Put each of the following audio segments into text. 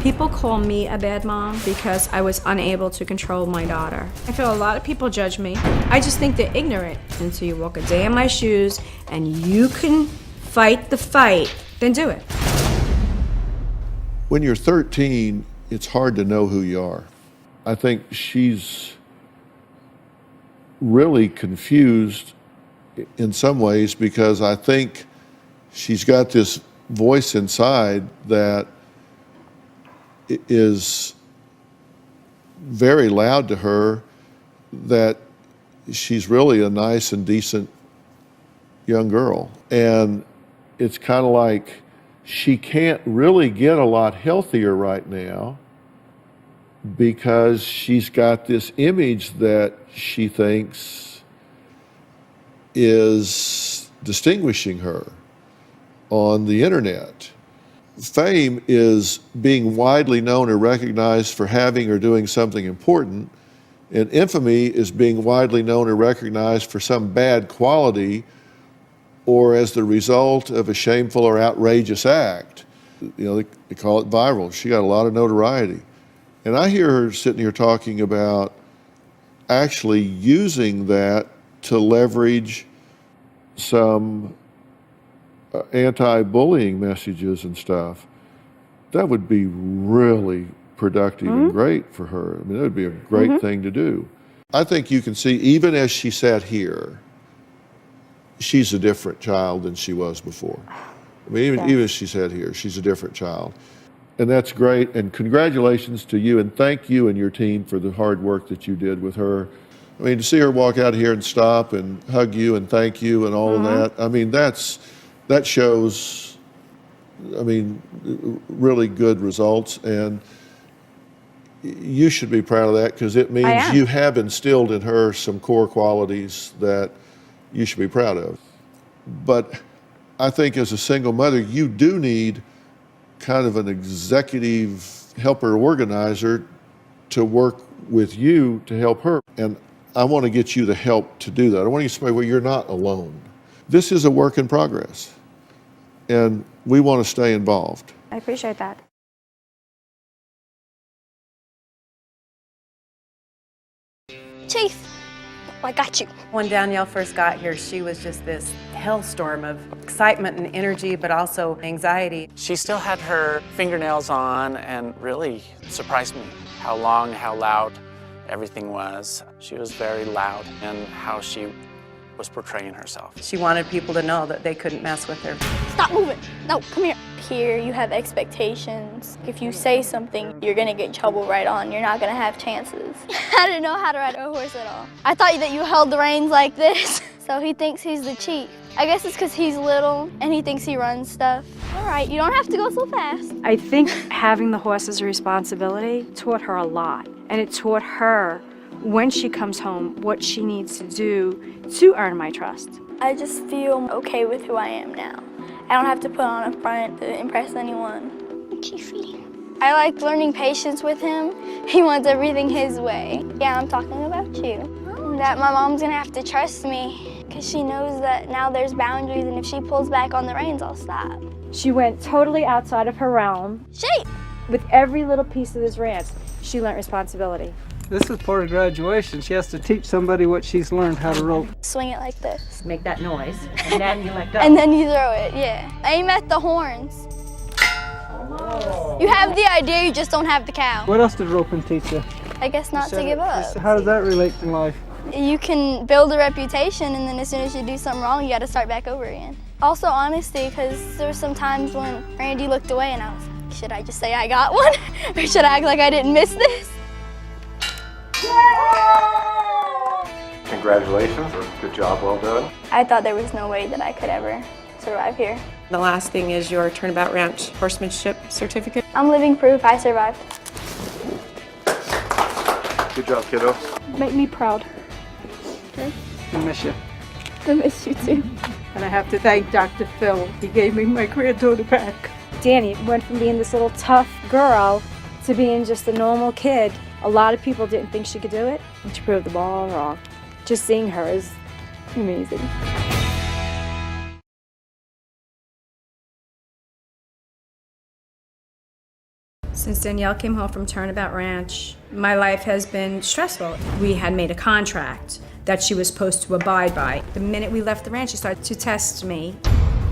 People call me a bad mom because I was unable to control my daughter. I feel a lot of people judge me. I just think they're ignorant. Until you walk a day in my shoes and you can fight the fight, then do it. When you're 13, it's hard to know who you are. I think she's really confused in some ways because I think she's got this voice inside that is very loud to her that she's really a nice and decent young girl. And it's kind of like she can't really get a lot healthier right now because she's got this image that she thinks is distinguishing her on the internet. Fame is being widely known or recognized for having or doing something important, and infamy is being widely known or recognized for some bad quality or as the result of a shameful or outrageous act. You know, they call it viral. She got a lot of notoriety. And I hear her sitting here talking about actually using that to leverage some anti-bullying messages and stuff. That would be really productive and great for her. I mean, that would be a great thing to do. I think you can see, even as she sat here, she's a different child than she was before. I mean, even as she sat here, she's a different child. And that's great, and congratulations to you, and thank you and your team for the hard work that you did with her. I mean, to see her walk out here and stop and hug you and thank you and all of that, I mean, that shows, I mean, really good results, and you should be proud of that because it means you have instilled in her some core qualities that you should be proud of. But I think as a single mother, you do need kind of an executive helper organizer to work with you to help her. And I want to get you the help to do that. I want to get somebody where you're not alone. This is a work in progress, and we want to stay involved. I appreciate that. Chief, I got you. When Danielle first got here, she was just this hellstorm of excitement and energy, but also anxiety. She still had her fingernails on and really surprised me how long, how loud everything was. She was very loud in how she was portraying herself. She wanted people to know that they couldn't mess with her. Stop moving. No, come here. Here, you have expectations. If you say something, you're gonna get in trouble right on. You're not gonna have chances. I didn't know how to ride a horse at all. I thought that you held the reins like this. So he thinks he's the chief. I guess it's because he's little and he thinks he runs stuff. All right, you don't have to go so fast. I think having the horse as a responsibility taught her a lot. And it taught her, when she comes home, what she needs to do to earn my trust. I just feel okay with who I am now. I don't have to put on a front to impress anyone. Chiefy. I like learning patience with him. He wants everything his way. Yeah, I'm talking about you. That my mom's gonna have to trust me because she knows that now there's boundaries, and if she pulls back on the reins, I'll stop. She went totally outside of her realm. Shape! With every little piece of this ranch, she learned responsibility. This is part of graduation. She has to teach somebody what she's learned how to rope. Swing it like this. Make that noise, and then you let go. And then you throw it, yeah. Aim at the horns. You have the idea, you just don't have the cow. What else did roping teach you? I guess not to give up. How does that relate to life? You can build a reputation, and then as soon as you do something wrong, you got to start back over again. Also honesty, because there were some times when Randy looked away and I was like, should I just say I got one? Or should I act like I didn't miss this? Congratulations, good job, well done. I thought there was no way that I could ever survive here. The last thing is your Turnabout Ranch horsemanship certificate. I'm living proof I survived. Good job, kiddo. Make me proud. I miss you. I miss you too. And I have to thank Dr. Phil. He gave me my granddaughter back. Danny went from being this little tough girl to being just a normal kid. A lot of people didn't think she could do it, and she proved them all wrong. Just seeing her is amazing. Since Danielle came home from Turnabout Ranch, my life has been stressful. We had made a contract that she was supposed to abide by. The minute we left the ranch, she started to test me.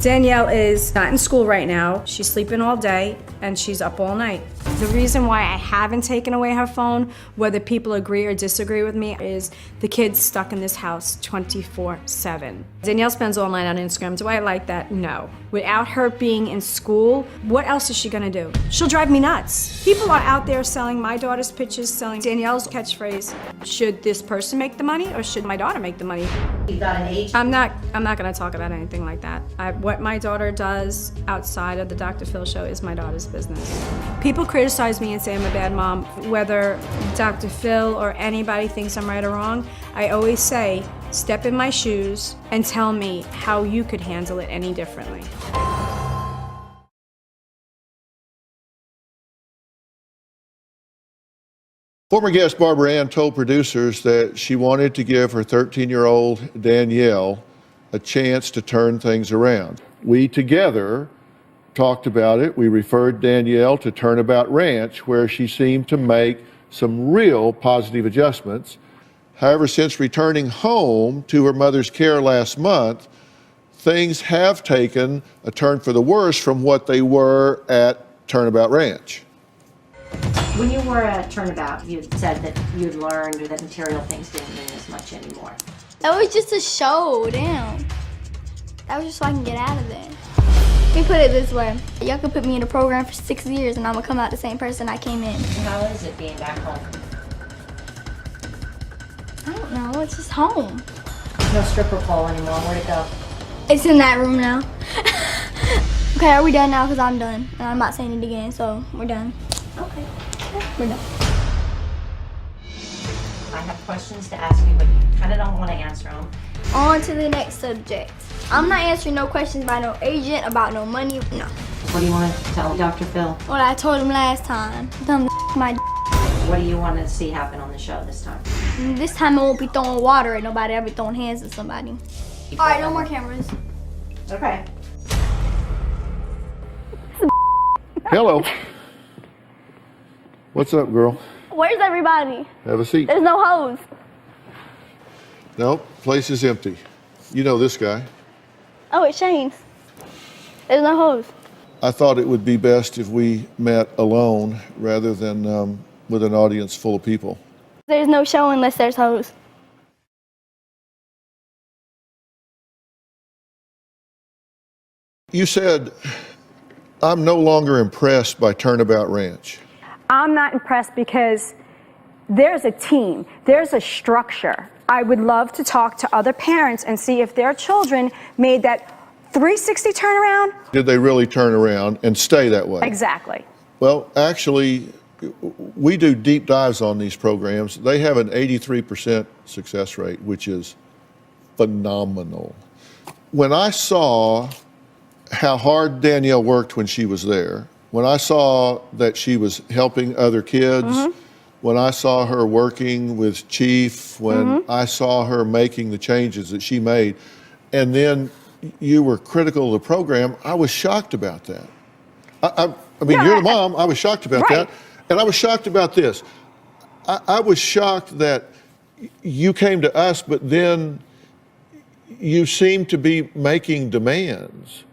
Danielle is not in school right now. She's sleeping all day and she's up all night. The reason why I haven't taken away her phone, whether people agree or disagree with me, is the kid's stuck in this house 24/7. Danielle spends all night on Instagram. Do I like that? No. Without her being in school, what else is she gonna do? She'll drive me nuts. People are out there selling my daughter's pictures, selling Danielle's catchphrase. Should this person make the money or should my daughter make the money? You've got an age. I'm not gonna talk about anything like that. What my daughter does outside of the Dr. Phil show is my daughter's business. People criticize me and say I'm a bad mom. Whether Dr. Phil or anybody thinks I'm right or wrong, I always say, step in my shoes and tell me how you could handle it any differently. Former guest Barbara Ann told producers that she wanted to give her 13-year-old Danielle a chance to turn things around. We together talked about it. We referred Danielle to Turnabout Ranch, where she seemed to make some real positive adjustments. However, since returning home to her mother's care last month, things have taken a turn for the worse from what they were at Turnabout Ranch. When you were at Turnabout, you said that you'd learned or that material things didn't mean as much anymore. That was just a show, damn. That was just so I can get out of there. Let me put it this way. Y'all could put me in a program for 6 years and I'm gonna come out the same person I came in. How is it being back home? I don't know, it's just home. No stripper pole anymore. Where'd it go? It's in that room now. Okay, are we done now? Because I'm done. And I'm not saying it again, so we're done. Okay. We're done. I have questions to ask you, but you kind of don't want to answer them. On to the next subject. I'm not answering no questions by no agent, about no money, no. What do you want to tell Dr. Phil? What I told him last time. Tell him to my What do you want to see happen on the show this time? This time I won't be throwing water at nobody, I'll be throwing hands at somebody. All right, no more cameras. Okay. Hello. What's up, girl? Where's everybody? Have a seat. There's no hose. No, place is empty. You know this guy. Oh, it's Shane's. There's no hose. I thought it would be best if we met alone rather than with an audience full of people. There's no show unless there's hose. You said, I'm no longer impressed by Turnabout Ranch. I'm not impressed because there's a team, there's a structure. I would love to talk to other parents and see if their children made that 360 turnaround. Did they really turn around and stay that way? Exactly. Well, actually, we do deep dives on these programs. They have an 83% success rate, which is phenomenal. When I saw how hard Danielle worked when she was there, when I saw that she was helping other kids, when I saw her working with Chief, when I saw her making the changes that she made, and then you were critical of the program, I was shocked about that. I mean, you're the mom, I was shocked about that. And I was shocked about this. I was shocked that you came to us, but then you seemed to be making demands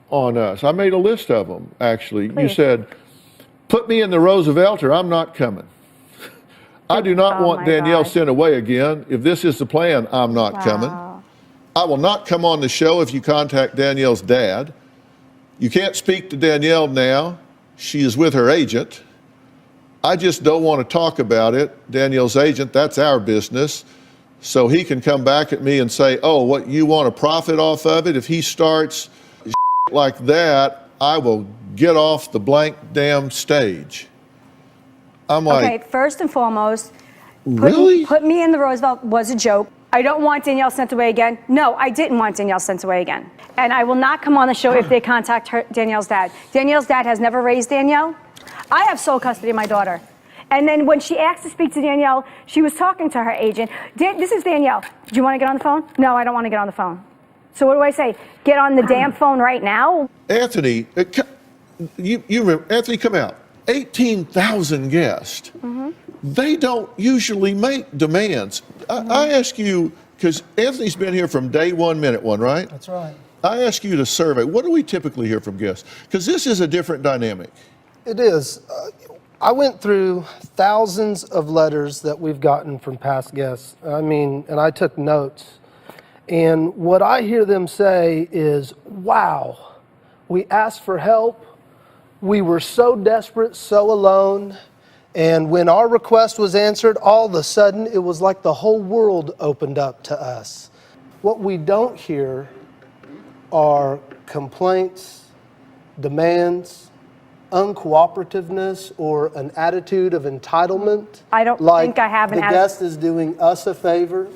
on us. I made a list of them, actually. Please. You said, put me in the Roosevelt or I'm not coming. I do not want Danielle sent away again. If this is the plan, I'm not coming. I will not come on the show if you contact Danielle's dad. You can't speak to Danielle now. She is with her agent. I just don't want to talk about it. Danielle's agent, that's our business. So he can come back at me and say, oh, what, you want to profit off of it? If he starts like that, I will get off the blank damn stage. I'm like, Okay, first and foremost, really? put me in the Roosevelt was a joke. I don't want Danielle sent away again. No, I didn't want Danielle sent away again. And I will not come on the show if they contact Danielle's dad. Danielle's dad has never raised Danielle. I have sole custody of my daughter. And then when she asked to speak to Danielle, she was talking to her agent. This is Danielle. Do you want to get on the phone? No, I don't want to get on the phone. So what do I say? Get on the damn phone right now? Anthony, Anthony, come out. 18,000 guests. They don't usually make demands. I ask you, because Anthony's been here from day one, minute one, right? That's right. I ask you to survey. What do we typically hear from guests? Because this is a different dynamic. It is. I went through thousands of letters that we've gotten from past guests. I mean, and I took notes. And what I hear them say is, wow, we asked for help. We were so desperate, so alone. And when our request was answered, all of a sudden, it was like the whole world opened up to us. What we don't hear are complaints, demands, uncooperativeness, or an attitude of entitlement. I don't like think I have an the guest is doing us a favor.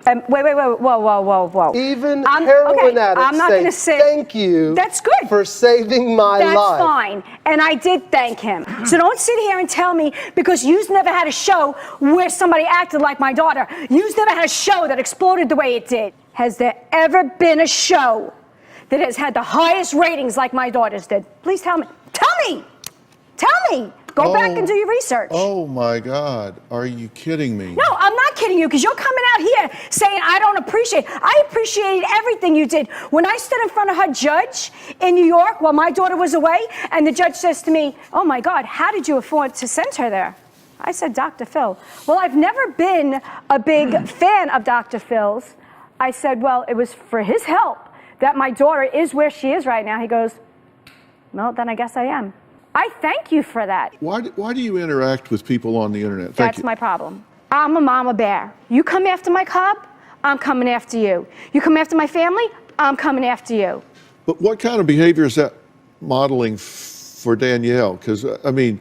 Wait, whoa. Even heroin addicts I'm not say, gonna say thank you That's good. for saving my life. That's fine. And I did thank him. So don't sit here and tell me, because you've never had a show where somebody acted like my daughter. You've never had a show that exploded the way it did. Has there ever been a show that has had the highest ratings like my daughter's did? Please tell me. Tell me. Go back and do your research. Oh my God, are you kidding me? No, I'm not kidding you, because you're coming out here saying I don't appreciate. I appreciated everything you did. When I stood in front of her judge in New York while my daughter was away, and the judge says to me, oh my God, how did you afford to send her there? I said, Dr. Phil. Well, I've never been a big fan of Dr. Phil's. I said, well, it was for his help that my daughter is where she is right now. He goes, well, then I guess I am. I thank you for that. Why do you interact with people on the internet? That's my problem. I'm a mama bear. You come after my cub, I'm coming after you. You come after my family, I'm coming after you. But what kind of behavior is that modeling for Danielle? Because, I mean,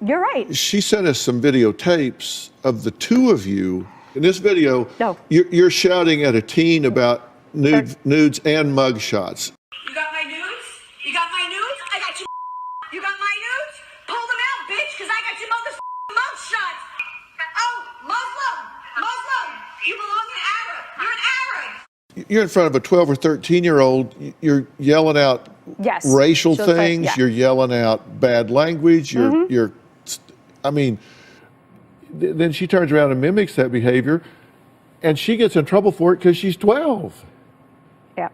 you're right. She sent us some videotapes of the two of you. In this video, you're shouting at a teen about nudes and mug shots. You got my nudes? You got my nudes? I got you. You got my nudes? Pull them out, bitch, because I got your mug shots. Oh, Muslim. You belong in Arab. You're an Arab. You're in front of a 12 or 13-year-old. You're yelling out racial things. You're yelling out bad language. I mean, then she turns around and mimics that behavior, and she gets in trouble for it because she's 12. Yeah.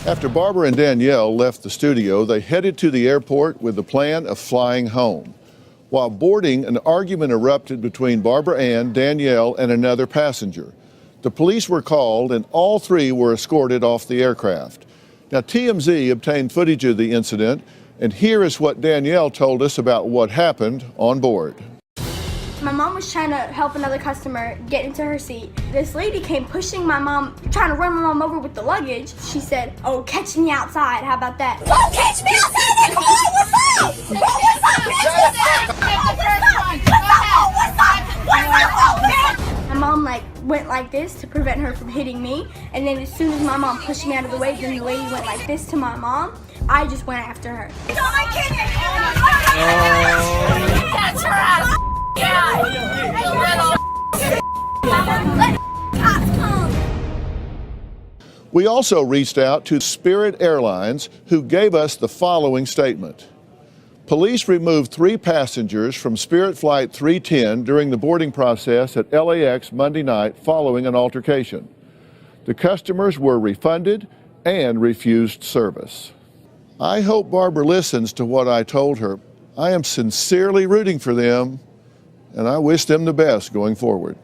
After Barbara and Danielle left the studio, they headed to the airport with the plan of flying home. While boarding, an argument erupted between Barbara Ann, Danielle, and another passenger. The police were called, and all three were escorted off the aircraft. Now, TMZ obtained footage of the incident, and here is what Danielle told us about what happened on board. My mom was trying to help another customer get into her seat. This lady came pushing my mom, trying to run my mom over with the luggage. She said, oh, catch me outside. How about that? Oh, catch me outside! What's up? My mom went like this to prevent her from hitting me. And then as soon as my mom pushed me out of the way, then the lady went like this to my mom. I just went after her. Catch her ass. We also reached out to Spirit Airlines, who gave us the following statement. Police removed 3 passengers from Spirit Flight 310 during the boarding process at LAX Monday night following an altercation. The customers were refunded and refused service. I hope Barbara listens to what I told her. I am sincerely rooting for them, and I wish them the best going forward.